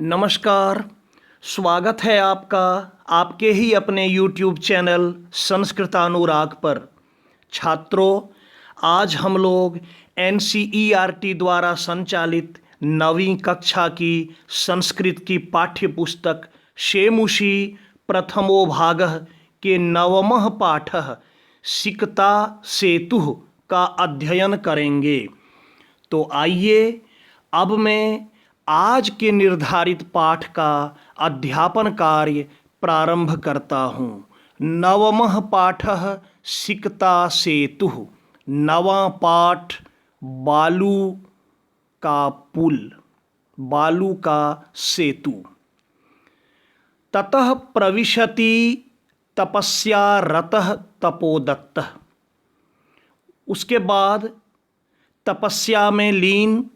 नमस्कार। स्वागत है आपका आपके ही अपने YouTube चैनल संस्कृतानुराग पर। छात्रों, आज हम लोग NCERT द्वारा संचालित 9वीं कक्षा की संस्कृत की पाठ्य पुस्तक शेमुषी प्रथमो भागः के 9वां पाठः सिकता सेतुः का अध्ययन करेंगे। तो आइए अब मैं आज के निर्धारित पाठ का अध्यापन कार्य प्रारंभ करता हूँ। 9वां पाठः सिकता सेतुः। 9वां पाठ बालू का पुल, बालू का सेतु। ततः प्रविशति तपस्या रतः तपोदत्तः। उसके बाद तपस्या में लीन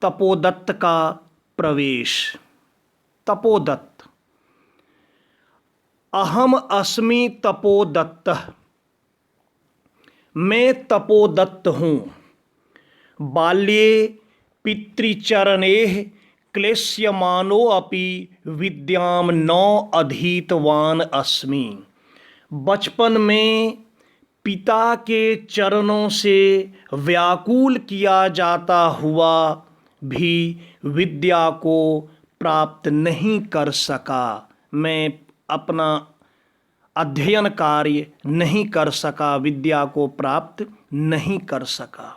तपोदत्त का प्रवेश। तपोदत्त। अहम अस्मि तपोदत्तः। मैं तपोदत्त हूँ। बाल्ये पितृचरणेः क्लेश्यमानो अपि विद्याम न अधीतवान अस्मि। बचपन में पिता के चरणों से व्याकुल किया जाता हुआ भी विद्या को प्राप्त नहीं कर सका। मैं अपना अध्ययन कार्य नहीं कर सका, विद्या को प्राप्त नहीं कर सका।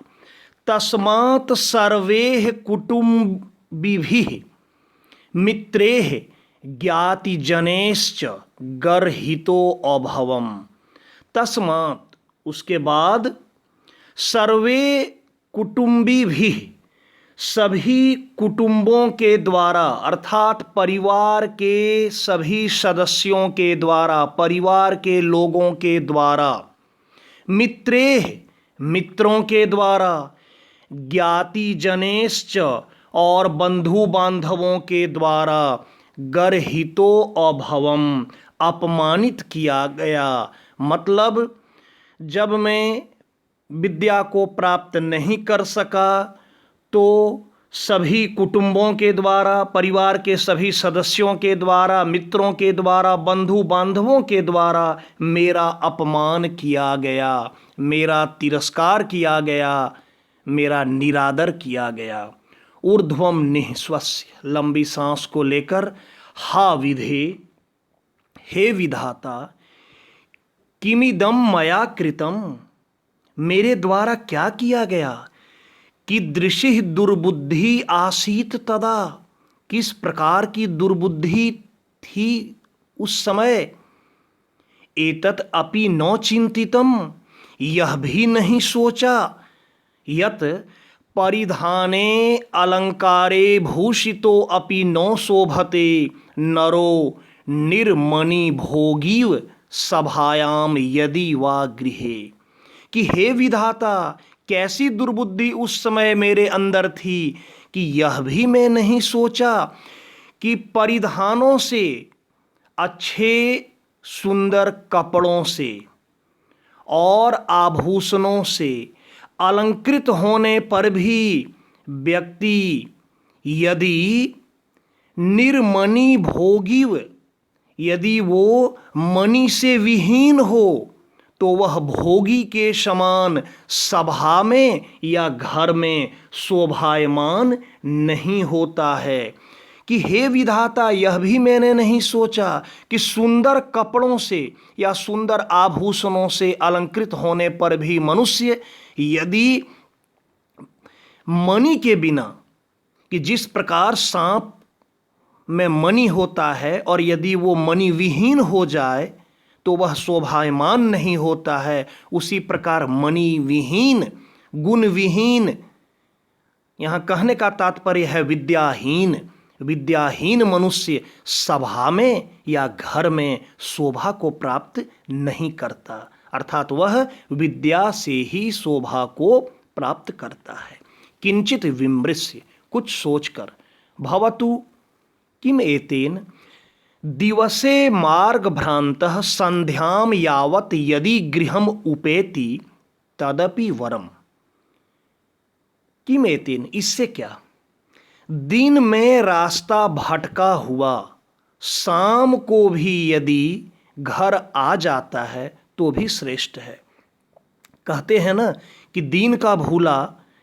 तस्मात् सर्वैः कुटुम्बिभिः मित्रैः ज्ञातिजनैश्च गर्हितो अभवम्। तस्मात् उसके बाद सर्वे कुटुम्बिभिः सभी कुटुंबों के द्वारा अर्थात परिवार के सभी सदस्यों के द्वारा, परिवार के लोगों के द्वारा, मित्रेः मित्रों के द्वारा, ज्ञातिजनैश्च और बंधु बांधवों के द्वारा, गर्हितो अभवम् अपमानित किया गया। मतलब जब मैं विद्या को प्राप्त नहीं कर सका तो सभी कुटुंबों के द्वारा, परिवार के सभी सदस्यों के द्वारा, मित्रों के द्वारा, बंधु बांधवों के द्वारा मेरा अपमान किया गया, मेरा तिरस्कार किया गया, मेरा निरादर किया गया। ऊर्ध्वम निःश्वस्य, लंबी सांस को लेकर, हा विधे, हे विधाता, किमिदं मया कृतम, मेरे द्वारा क्या किया गया। कीदृशी दुर्बुद्धि आसीत तदा, किस प्रकार की दुर्बुद्धि थी उस समय। एतत् अपि न चिंतितम, यह भी नहीं सोचा। यत परिधाने अलंकारे भूषितो अपि न शोभते नरो निर्मणि भोगीव सभायाम यदि वा गृहे। कि हे विधाता, कैसी दुर्बुद्धि उस समय मेरे अंदर थी कि यह भी मैं नहीं सोचा कि परिधानों से, अच्छे सुंदर कपड़ों से और आभूषणों से अलंकृत होने पर भी व्यक्ति यदि निर्मणि भोगीव, यदि वो मणि से विहीन हो तो वह भोगी के समान सभा में या घर में शोभायमान नहीं होता है। कि हे विधाता, यह भी मैंने नहीं सोचा कि सुंदर कपड़ों से या सुंदर आभूषणों से अलंकृत होने पर भी मनुष्य यदि मणि के बिना, कि जिस प्रकार सांप में मणि होता है और यदि वो मणि विहीन हो जाए तो वह शोभायमान नहीं होता है, उसी प्रकार मणि विहीन, गुण विहीन, यहाँ कहने का तात्पर्य है विद्याहीन, विद्याहीन मनुष्य सभा में या घर में शोभा को प्राप्त नहीं करता। अर्थात वह विद्या से ही शोभा को प्राप्त करता है। किंचित विमृश्य, कुछ सोचकर, भवतु किम एतेन दिवसे मार्ग भ्रांतः संध्याम यावत यदि गृहम उपेति तदपि वरम। किम एतेन, इससे क्या। दिन में रास्ता भटका हुआ शाम को भी यदि घर आ जाता है तो भी श्रेष्ठ है। कहते हैं ना कि दिन का भूला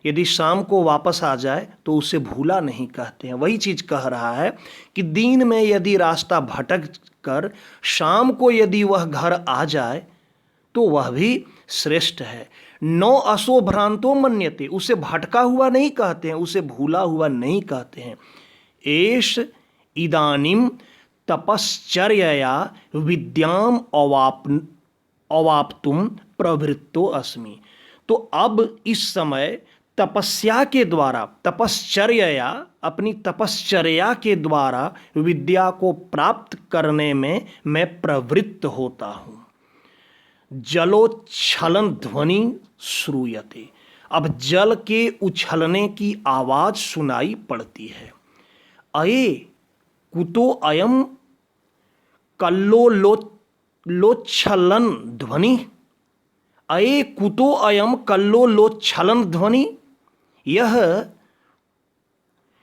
यदि शाम को वापस आ जाए तो उसे भूला नहीं कहते हैं। वही चीज कह रहा है कि दिन में यदि रास्ता भटक कर शाम को यदि वह घर आ जाए तो वह भी श्रेष्ठ है। नो असो भ्रांतो मन्यते, उसे भटका हुआ नहीं कहते हैं, उसे भूला हुआ नहीं कहते हैं। एष इदानीम तपश्चर्यया विद्याम अवाप्तुम प्रवृत्तो अस्मि। तो अब इस समय तपस्या के द्वारा, तपश्चर्या, अपनी तपश्चर्या के द्वारा विद्या को प्राप्त करने में मैं प्रवृत्त होता हूँ। जलोच्छलन ध्वनि श्रूयते, अब जल के उछलने की आवाज सुनाई पड़ती है। अये कुतो अयम कल्लोलोच्छलन ध्वनि, अये कुतो अयम कल्लोलोच्छलन ध्वनि, यह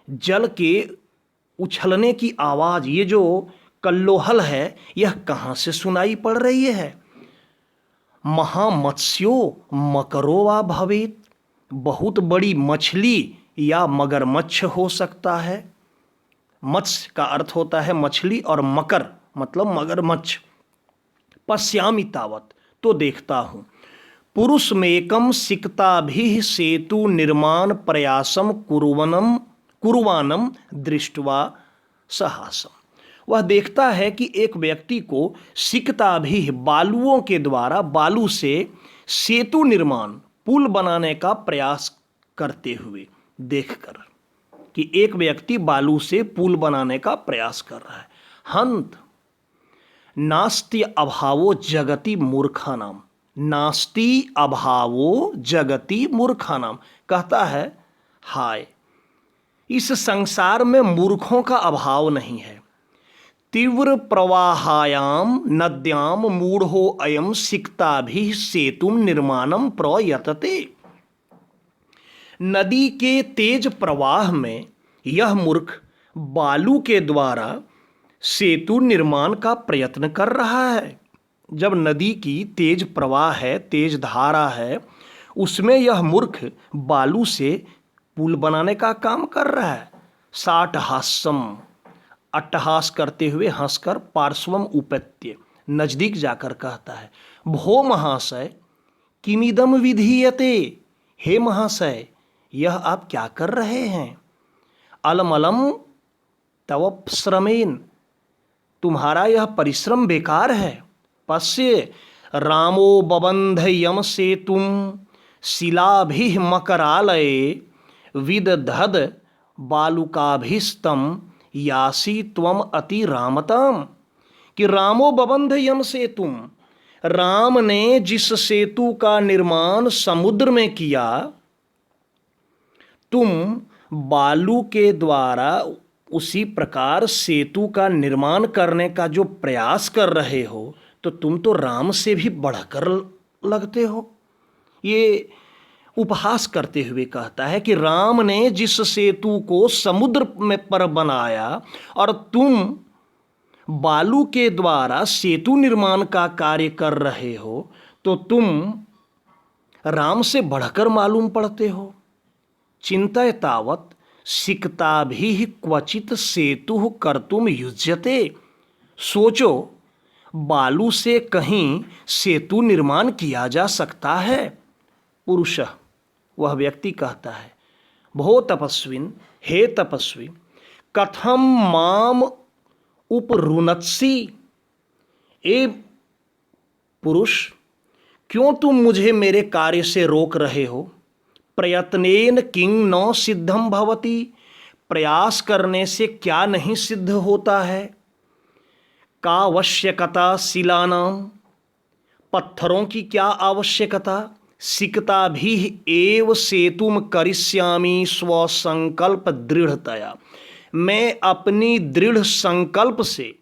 जल के उछलने की आवाज, ये जो कल्लोहल है, यह कहाँ से सुनाई पड़ रही है। महामत्स्यो मकरो वा भवेत, बहुत बड़ी मछली या मगरमच्छ हो सकता है। मत्स्य का अर्थ होता है मछली और मकर मतलब मगरमच्छ। पश्यामि तावत, तो देखता हूँ। पुरुष मेकम सिकताभिः सेतु निर्माण प्रयासम कुर्वाणम दृष्ट्वा साहसम, वह देखता है कि एक व्यक्ति को सिकताभिः बालुओं के द्वारा, बालू से सेतु निर्माण, पुल बनाने का प्रयास करते हुए देखकर, कि एक व्यक्ति बालू से पुल बनाने का प्रयास कर रहा है। हंत नास्ति अभावो जगति मूर्खानाम, नास्ति अभावो जगति मूर्खानाम, कहता है हाय, इस संसार में मूर्खों का अभाव नहीं है। तीव्र प्रवाहायाम नद्याम मूढ़ो अयम सिकताभिः सेतुम निर्माणम प्रयतते, नदी के तेज प्रवाह में यह मूर्ख बालू के द्वारा सेतु निर्माण का प्रयत्न कर रहा है। जब नदी की तेज प्रवाह है, तेज धारा है, उसमें यह मूर्ख बालू से पुल बनाने का काम कर रहा है। साठ हास्यम, अट्टहास करते हुए हंसकर, पार्श्वम उपत्य, नजदीक जाकर कहता है, भो महाशय किमिदम विधीयते, हे महाशय यह आप क्या कर रहे हैं। अलमलम तव श्रमेन, तुम्हारा यह परिश्रम बेकार है। पश्य रामो बबंध यम सेतुम शिलाभिः मकरालये विदधद बालुकाभिस्तम यासी त्वम अति रामताम, कि रामो बबंध यम सेतुम, राम ने जिस सेतु का निर्माण समुद्र में किया, तुम बालू के द्वारा उसी प्रकार सेतु का निर्माण करने का जो प्रयास कर रहे हो, तो तुम तो राम से भी बढ़कर लगते हो। ये उपहास करते हुए कहता है कि राम ने जिस सेतु को समुद्र में पर बनाया और तुम बालू के द्वारा सेतु निर्माण का कार्य कर रहे हो, तो तुम राम से बढ़कर मालूम पड़ते हो। चिंतय तावत सिकताभिः क्वचित सेतु कर्तुम युज्यते, सोचो बालू से कहीं सेतु निर्माण किया जा सकता है। पुरुष, वह व्यक्ति कहता है, भो तपस्विन, हे तपस्वी, कथम माम उपरुनत्सि, ए पुरुष क्यों तुम मुझे मेरे कार्य से रोक रहे हो। प्रयत्नेन किंग न सिद्धम भवति, प्रयास करने से क्या नहीं सिद्ध होता है। का आवश्यकता शिलानाम, पत्थरों की क्या आवश्यकता। सिकताभिः एव सेतुम करिष्यामि स्वसंकल्प दृढ़तया, मैं अपनी दृढ़ संकल्प से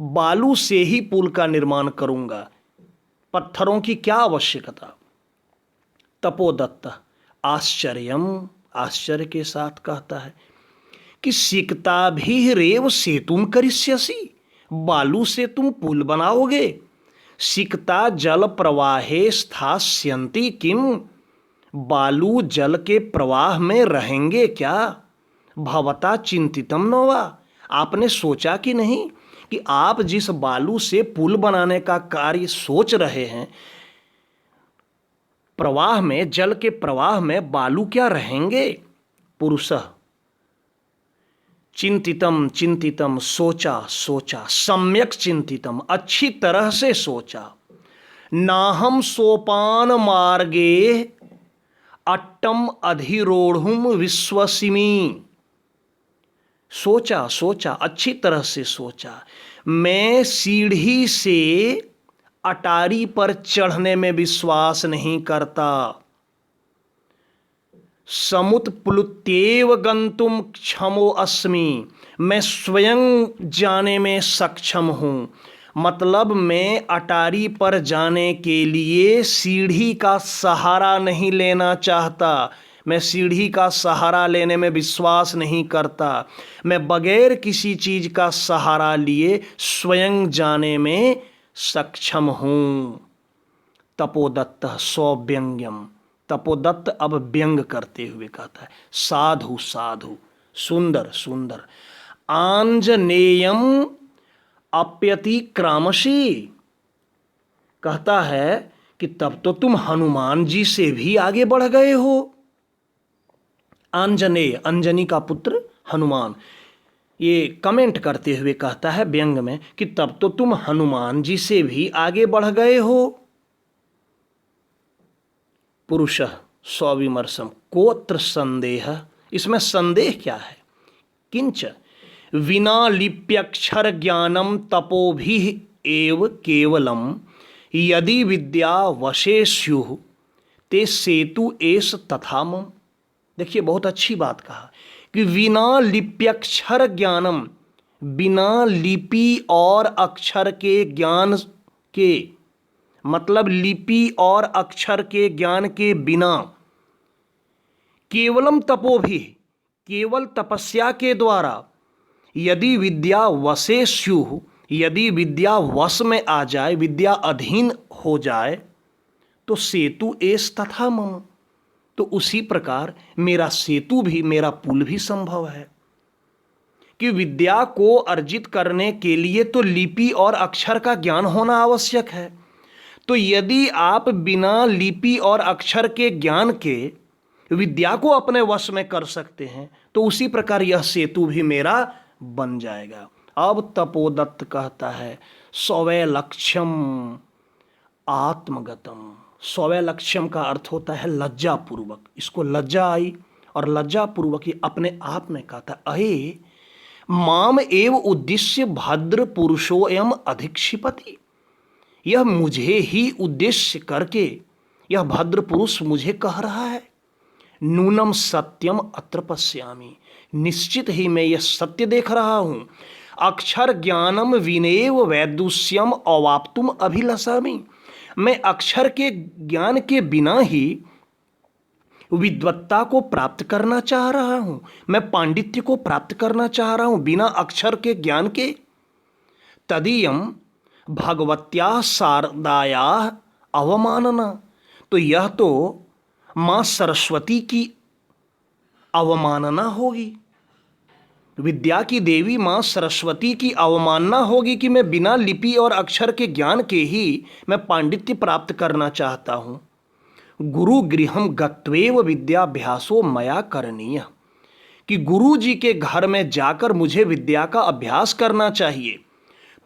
बालू से ही पुल का निर्माण करूंगा, पत्थरों की क्या आवश्यकता। तपोदत्त आश्चर्यम, आश्चर्य के साथ कहता है, कि सिकता भी रेव सेतुम करिष्यसि, बालू से तुम पुल बनाओगे। सिकता जल प्रवाहे स्थास्यन्ति किम, बालू जल के प्रवाह में रहेंगे क्या। भवता चिंतितम नोवा, आपने सोचा कि नहीं कि आप जिस बालू से पुल बनाने का कार्य सोच रहे हैं, प्रवाह में, जल के प्रवाह में बालू क्या रहेंगे। पुरुषः चिंतितम चिंतितम, सोचा सोचा, सम्यक चिंतितम, अच्छी तरह से सोचा। नाहम सोपान मार्गे अट्टम अधिरोढ़ुम विश्वसिमी, सोचा सोचा, अच्छी तरह से सोचा। मैं सीढ़ी से अटारी पर चढ़ने में विश्वास नहीं करता। समुत प्लुत्येव गंतुम क्षमो अस्मि, मैं स्वयं जाने में सक्षम हूँ। मतलब मैं अटारी पर जाने के लिए सीढ़ी का सहारा नहीं लेना चाहता। मैं सीढ़ी का सहारा लेने में विश्वास नहीं करता। मैं बगैर किसी चीज का सहारा लिए स्वयं जाने में सक्षम हूँ। तपोदत्त सौव्यंग्यम, तपोदत्त अब व्यंग करते हुए कहता है, साधु साधु, सुंदर सुंदर। आंजनेयम अप्यतिक्रामसी, कहता है कि तब तो तुम हनुमान जी से भी आगे बढ़ गए हो। आंजनेय, अंजनी का पुत्र हनुमान, ये कमेंट करते हुए कहता है व्यंग में कि तब तो तुम हनुमान जी से भी आगे बढ़ गए हो। पुरुषः स्वविमर्शम, कोत्र संदेह, इसमें संदेह क्या है। किंच विना लिप्यक्षर ज्ञानम तपोभि एव केवलम, यदि विद्या वशे स्युः ते सेतु एष तथा मम। देखिए बहुत अच्छी बात कहा कि बिना लिप्यक्षर ज्ञानम, बिना लिपि और अक्षर के ज्ञान के, मतलब लिपि और अक्षर के ज्ञान के बिना, केवलम तपोभि, केवल तपस्या के द्वारा, यदि विद्या वशे स्युः, यदि विद्या वश में आ जाए, विद्या अधीन हो जाए, तो सेतु एष तथा मम, तो उसी प्रकार मेरा सेतु भी, मेरा पुल भी संभव है। कि विद्या को अर्जित करने के लिए तो लिपि और अक्षर का ज्ञान होना आवश्यक है। तो यदि आप बिना लिपि और अक्षर के ज्ञान के विद्या को अपने वश में कर सकते हैं, तो उसी प्रकार यह सेतु भी मेरा बन जाएगा। अब तपोदत्त कहता है, स्वय लक्ष्यम आत्मगतम। स्वय लक्ष्यम का अर्थ होता है लज्जा पूर्वक। इसको लज्जा आई और लज्जा पूर्वक ही अपने आप में कहता, अहे माम एव उद्देश्य भद्र पुरुषो एवं अधिक्षिपति, यह मुझे ही उद्देश्य करके यह भद्र पुरुष मुझे कह रहा है। नूनम सत्यम अत्र पश्यामि, निश्चित ही मैं यह सत्य देख रहा हूं। अक्षर ज्ञानम विनेव वैदुष्यम अवाप्तुम अभिलषामि, मैं अक्षर के ज्ञान के बिना ही विद्वत्ता को प्राप्त करना चाह रहा हूं, मैं पांडित्य को प्राप्त करना चाह रहा हूं बिना अक्षर के ज्ञान के। तदीयम भगवत्या शारदाया अवमानना, तो यह तो मां सरस्वती की अवमानना होगी, विद्या की देवी मां सरस्वती की अवमानना होगी कि मैं बिना लिपि और अक्षर के ज्ञान के ही मैं पांडित्य प्राप्त करना चाहता हूं। गुरु गृहम गत्वेव विद्याभ्यासो मया करणीय, कि गुरु जी के घर में जाकर मुझे विद्या का अभ्यास करना चाहिए।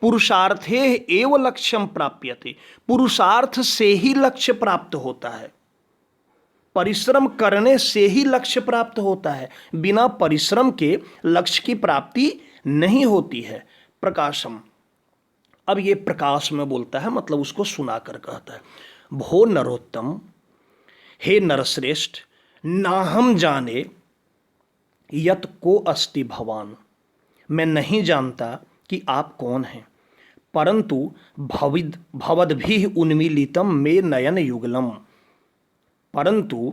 पुरुषार्थे एव लक्ष्यम प्राप्यते, पुरुषार्थ से ही लक्ष्य प्राप्त होता है, परिश्रम करने से ही लक्ष्य प्राप्त होता है, बिना परिश्रम के लक्ष्य की प्राप्ति नहीं होती है। प्रकाशम, अब ये प्रकाश में बोलता है, मतलब उसको सुनाकर कहता है, भो नरोत्तम, हे नरश्रेष्ठ, ना हम जाने यत को अस्ति भवान, मैं नहीं जानता कि आप कौन हैं, परंतु भवद्भिः उन्मीलितम मे नयन युगलम, परंतु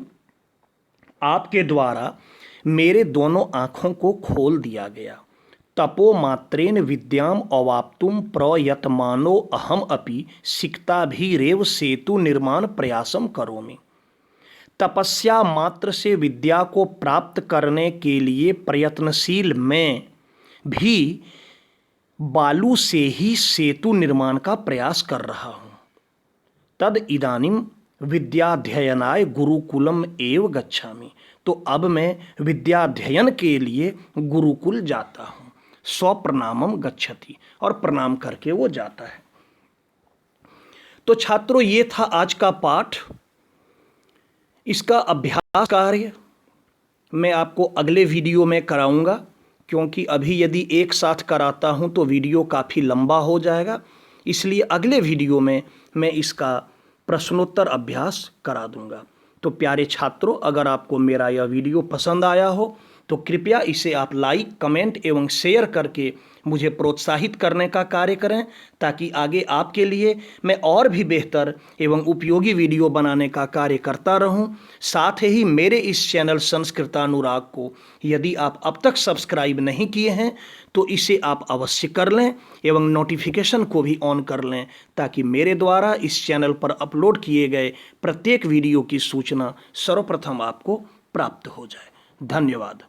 आपके द्वारा मेरे दोनों आँखों को खोल दिया गया। तपो मात्रेन विद्याम अवाप्तुम प्रयतमानो अहम अपि सिक्ताभिरेव सेतु निर्माण प्रयासम करोमि। तपस्या मात्र से विद्या को प्राप्त करने के लिए प्रयत्नशील मैं भी बालू से ही सेतु निर्माण का प्रयास कर रहा हूँ। तद इदानीम विद्याध्ययनाय गुरुकुलम एव गच्छामि। तो अब मैं विद्याध्ययन के लिए गुरुकुल जाता हूँ। स्वप्रणामम गच्छति, और प्रणाम करके वो जाता है। तो छात्रों, ये था आज का पाठ। इसका अभ्यास कार्य मैं आपको अगले वीडियो में कराऊंगा, क्योंकि अभी यदि एक साथ कराता हूं तो वीडियो काफ़ी लंबा हो जाएगा। इसलिए अगले वीडियो में मैं इसका प्रश्नोत्तर अभ्यास करा दूंगा। तो प्यारे छात्रों, अगर आपको मेरा यह वीडियो पसंद आया हो तो कृपया इसे आप लाइक, कमेंट एवं शेयर करके मुझे प्रोत्साहित करने का कार्य करें, ताकि आगे आपके लिए मैं और भी बेहतर एवं उपयोगी वीडियो बनाने का कार्य करता रहूं। साथ ही मेरे इस चैनल संस्कृतानुराग को यदि आप अब तक सब्सक्राइब नहीं किए हैं तो इसे आप अवश्य कर लें एवं नोटिफिकेशन को भी ऑन कर लें, ताकि मेरे द्वारा इस चैनल पर अपलोड किए गए प्रत्येक वीडियो की सूचना सर्वप्रथम आपको प्राप्त हो जाए। धन्यवाद।